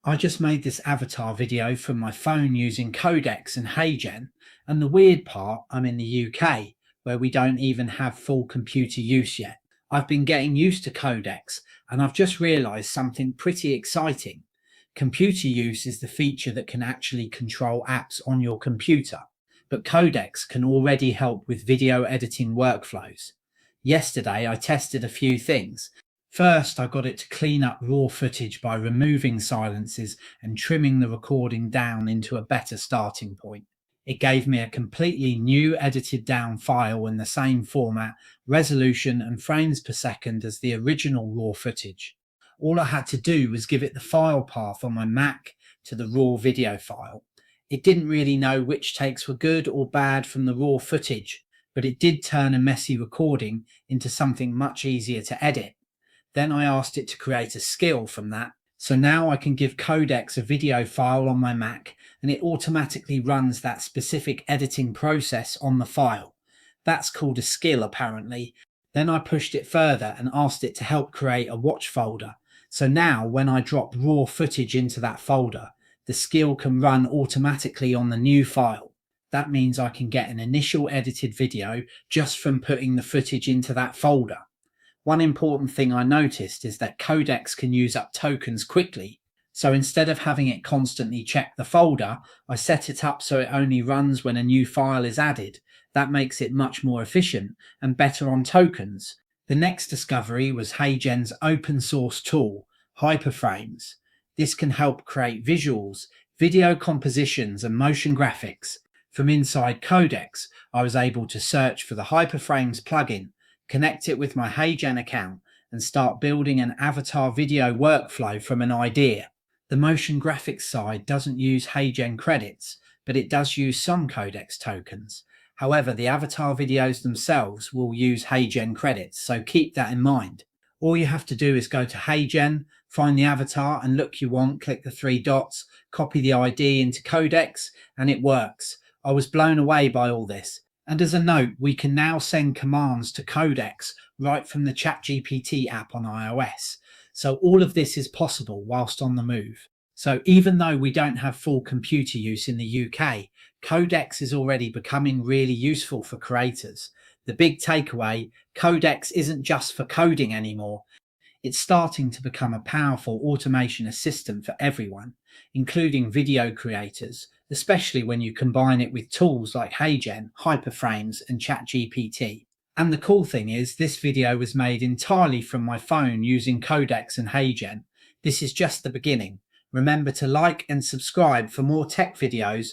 I just made this avatar video from my phone using Codex and HeyGen, and the weird part, I'm in the UK, where we don't even have full computer use yet. I've been getting used to Codex, and I've just realised something pretty exciting. Computer use is the feature that can actually control apps on your computer, but Codex can already help with video editing workflows. Yesterday, I tested a few things. First, I got it to clean up raw footage by removing silences and trimming the recording down into a better starting point. It gave me a completely new edited down file in the same format, resolution, and frames per second as the original raw footage. All I had to do was give it the file path on my Mac to the raw video file. It didn't really know which takes were good or bad from the raw footage, but it did turn a messy recording into something much easier to edit. Then I asked it to create a skill from that. So now I can give Codex a video file on my Mac and it automatically runs that specific editing process on the file. That's called a skill apparently. Then I pushed it further and asked it to help create a watch folder. So now when I drop raw footage into that folder, the skill can run automatically on the new file. That means I can get an initial edited video just from putting the footage into that folder. One important thing I noticed is that Codex can use up tokens quickly. So instead of having it constantly check the folder, I set it up so it only runs when a new file is added. That makes it much more efficient and better on tokens. The next discovery was HeyGen's open source tool, Hyperframes. This can help create visuals, video compositions, and motion graphics. From inside Codex, I was able to search for the Hyperframes plugin, connect it with my HeyGen account, and start building an avatar video workflow from an idea. The motion graphics side doesn't use HeyGen credits, but it does use some Codex tokens. However, the avatar videos themselves will use HeyGen credits, so keep that in mind. All you have to do is go to HeyGen, find the avatar and look you want, click the three dots, copy the ID into Codex, and it works. I was blown away by all this. And as a note, we can now send commands to Codex right from the ChatGPT app on iOS. So all of this is possible whilst on the move. So even though we don't have full computer use in the UK, Codex is already becoming really useful for creators. The big takeaway, Codex isn't just for coding anymore. It's starting to become a powerful automation assistant for everyone, including video creators, especially when you combine it with tools like HeyGen, Hyperframes, and ChatGPT. And the cool thing is, this video was made entirely from my phone using Codex and HeyGen. This is just the beginning. Remember to like and subscribe for more tech videos.